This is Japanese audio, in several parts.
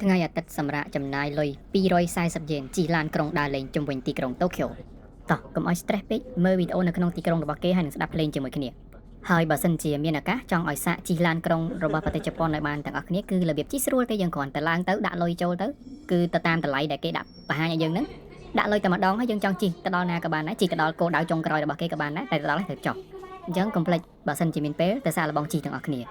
ថ្ងៃអាទិត្យសម្រាប់ចំណាយលុយ240 yen ជិះឡានក្រុងដើរលេងជុំវិញទីក្រុងតូក្យូតោះកុំឲ្យ stress ពេកមើលវីដេអូនៅក្នុងទីក្រុងរបស់គេហើយនឹងស្ដាប់ភ្លេងជាមួយគ្នាហើយបើសិនជាមានឱកាសចង់ឲ្យសាកជិះឡានក្រុងរបស់ប្រទេសជប៉ុនឲ្យបានទាំងអស់គ្នាគឺរបៀបជិះស្រួលទេយើងគ្រាន់តែឡើងទៅដាក់លុយចូលទៅគឺទៅតាមតម្លៃដែលគេដាក់បង្ហាញឲ្យយើងហ្នឹងដាក់លុយតែម្ដងហើយយើងចង់ជិះទៅដល់ណាក៏បានដែរជិះទៅដល់គោលដៅចុងក្រោយរបស់គេក៏បានដែរតែទៅដល់ហើយត្រូវចុះអញ្ចឹងកុំភ្លេចបើសិនជាមានពេលទៅសាកល្បងជិះទាំងអស់គ្នា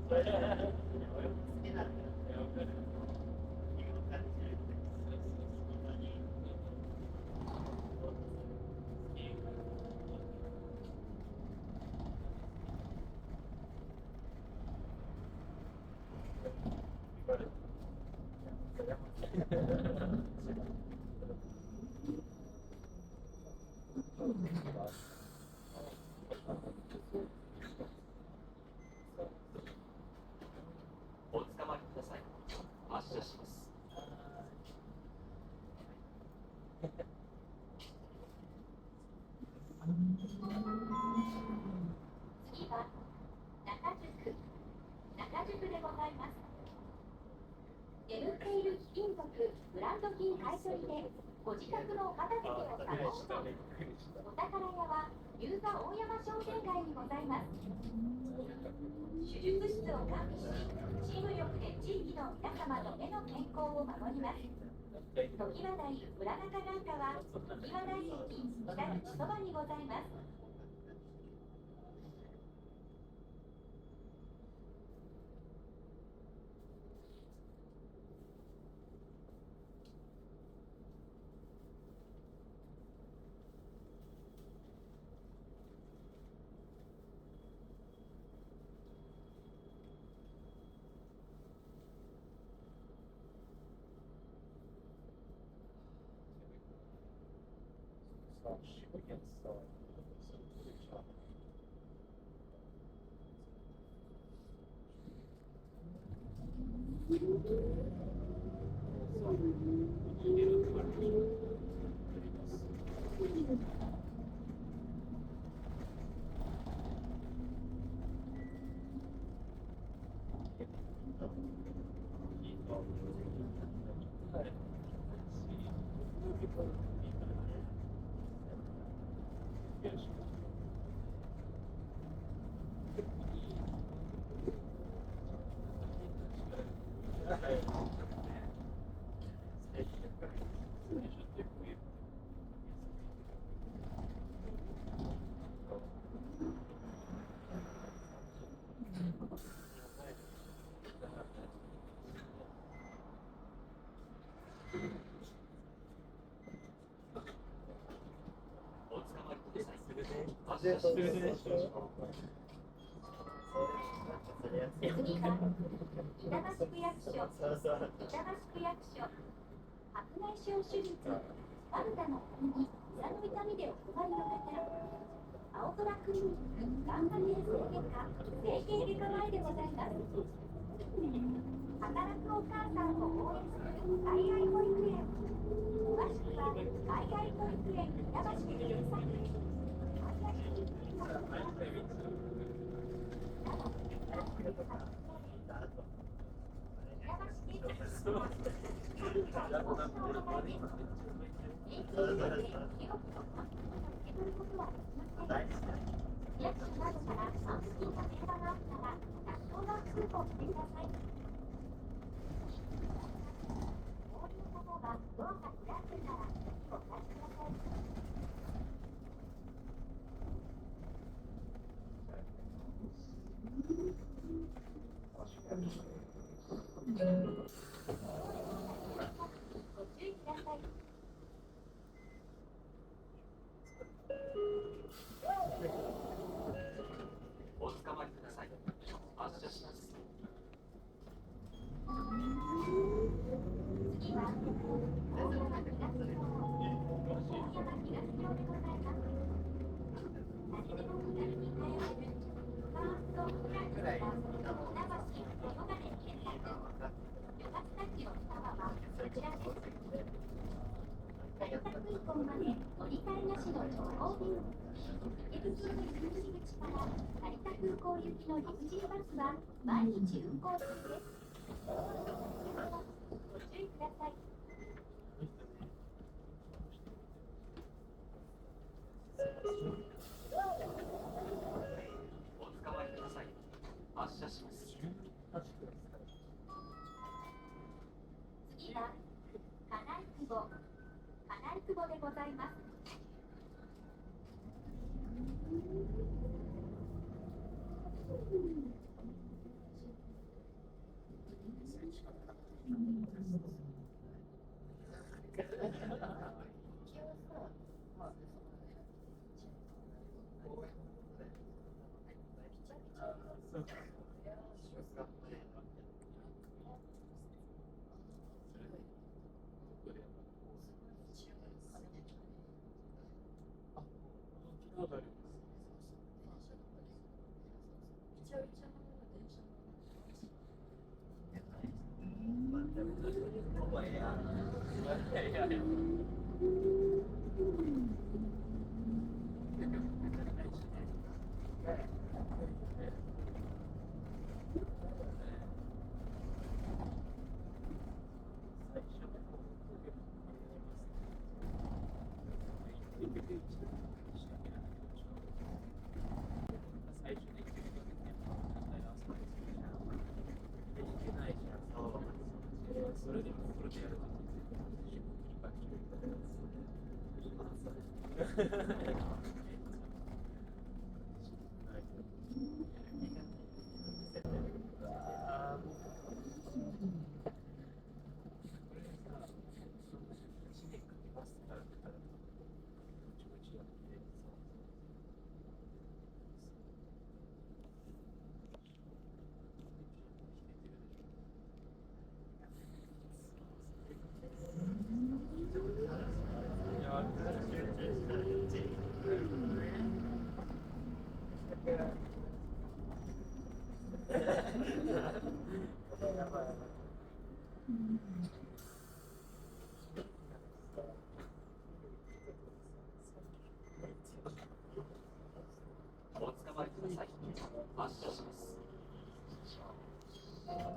お捕まりください。発車します。次は中宿でございます。眠っている貴金属ブランド品買取でご自宅の片付けをサポート。お宝屋は遊佐大山商店街にございます。手術室を完備し、チーム力で地域の皆様の目の健康を守ります。常盤台裏中眼科は常盤台駅北口そばにございます。お捕まりください。発車します。次は板橋区役所白内障手術まぶたの痛み膝の痛みでお困りの方、青空クリニック眼科形成外科整形外科前でございます。働くお母さんを応援する海外保育園、詳しくは海外保育園板橋で検索。お捕まりください。発車します。次は大山東京でございます。何でも気軽に通えるファーストフランスから船橋ヨガで検索。ヨガスタジオスタバはこちらです。成田空港まで乗り換えなしの直行便。池袋入り口から成田空港行きのリムジンバスは毎日運行中です。ご注意ください。お捕まりください。発車します。次は金井久保でございます。お捕まりください。発車します。こ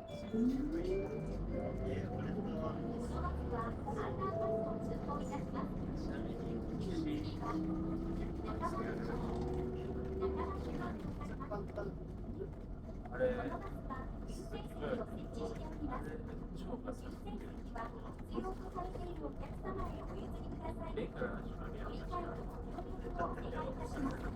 のバスはアンダーパスを通行いたします。次は中町線、中町線とされます。このバスは優先席を設置しております。優先席は必要とされているお客様へお譲りください。ご理解とご協力をお願いいたします。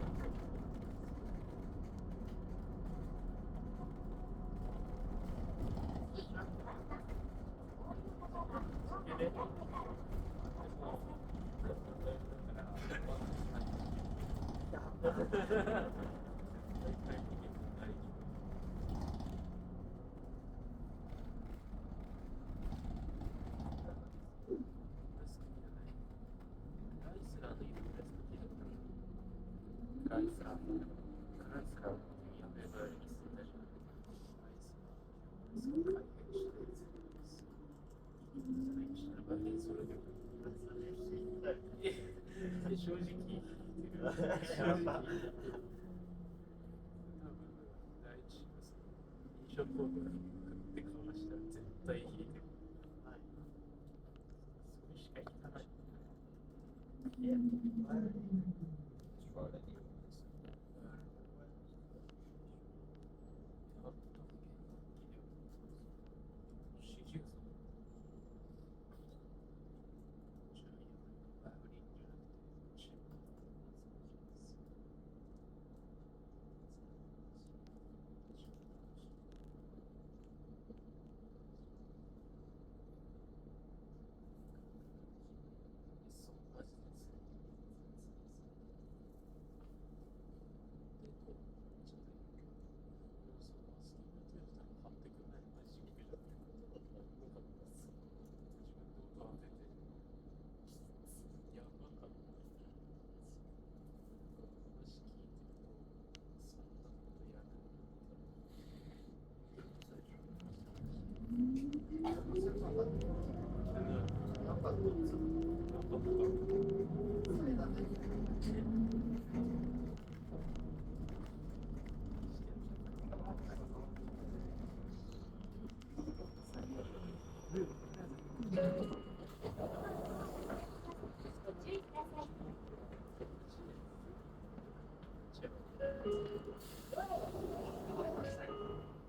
正直、第一印象コード食ってかましたら絶対引いてる。それしか引かない。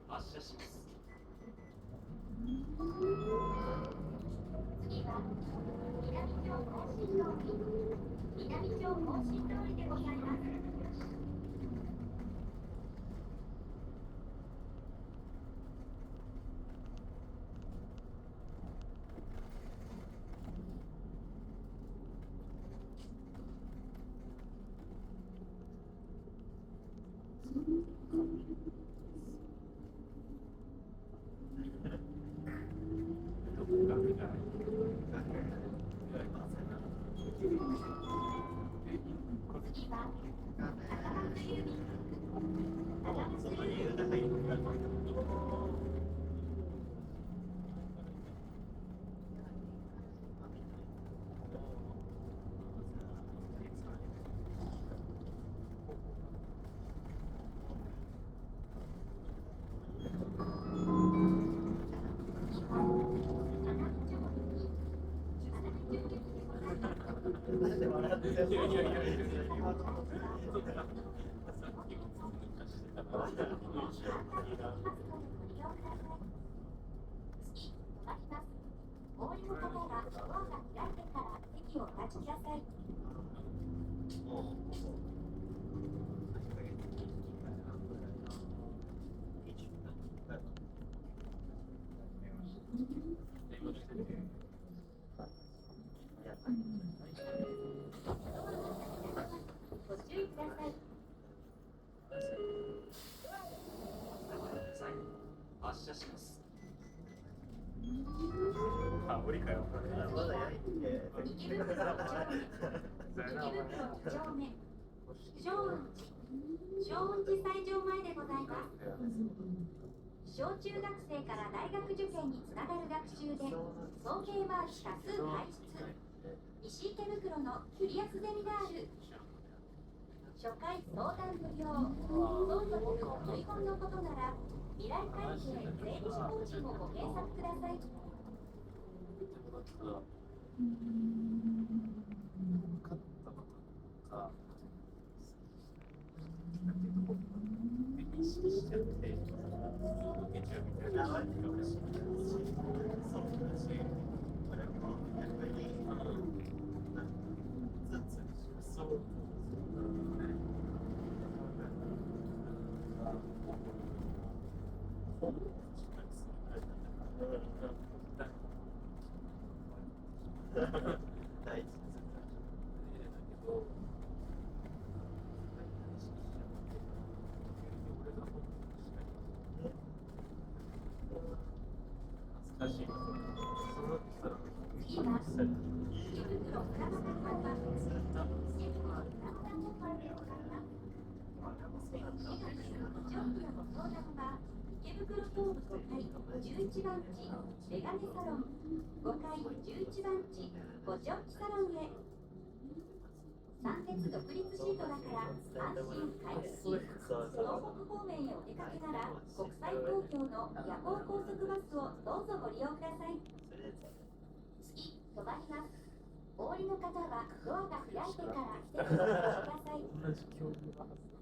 発車します。次は南町更新のお降りの方はドアが開いてから席をお立ちください。ご注意ください。発車します。あ、無理かよ。まだ焼いて。池袋2丁目、小雲寺斎場前でございます。小中学生から大学受験につながる学習で総計は多数輩出。西池袋のキュリアスゼミナール。初回相談無料。どうぞ遺言のことなら未来会計税理士法人をご検索ください。意識しちゃって、受けちゃうみたいな感じかもしれないし、そうだし、これも逆に、そう。大事。難しい。次は池袋双葉高校は池袋双葉高校でございます。長期のご相談は池袋東部5階11番地メガネサロン、5階11番地ご長期サロンへ。三鉄独立シートだから安心快適。東北方面へお出かけなら国際公共の夜行高速バスをどうぞご利用ください。次止まります。お降りの方はドアが開いてから席をお立ちください。同じ境遇が発生。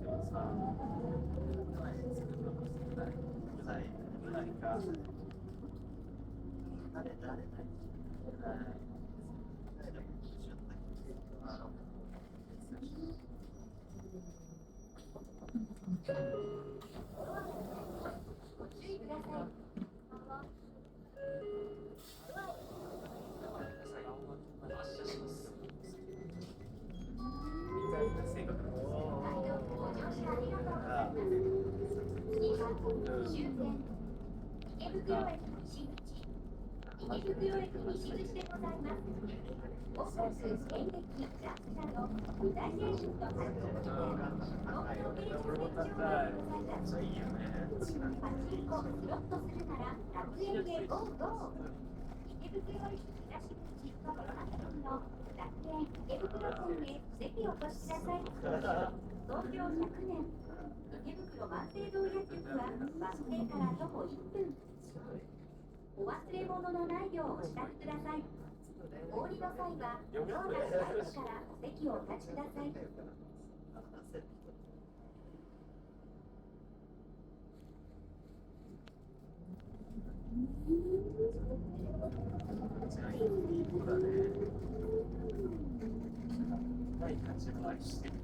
でもさ、ご注意ください。発車します。みたいな性格のご乗車ありがとうございます。次は終点池袋駅西口。池袋駅西口でございます。音楽、演劇、ダンスなど舞台芸術と発表して東京芸術劇場でございます。いいよね。パチンコ、スロットするなら楽園へゴーゴー。池袋駅東口とロマンの楽園池袋店へ席をお越しください。創業100年、池袋万世堂薬局はバス停から徒歩1分。お忘れ物のないようお支度ください。お降りの際はドアが開いてからお席をお立ちください。いい子だね。ない感じの愛してる。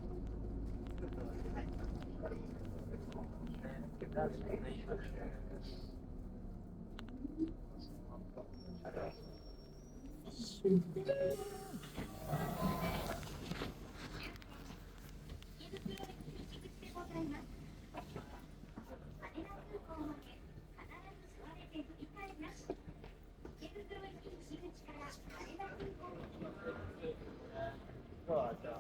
池袋駅西口でございます。羽田空港まで必ず座れて乗り換えなし。池袋駅西口から羽田空港まで。じゃあ。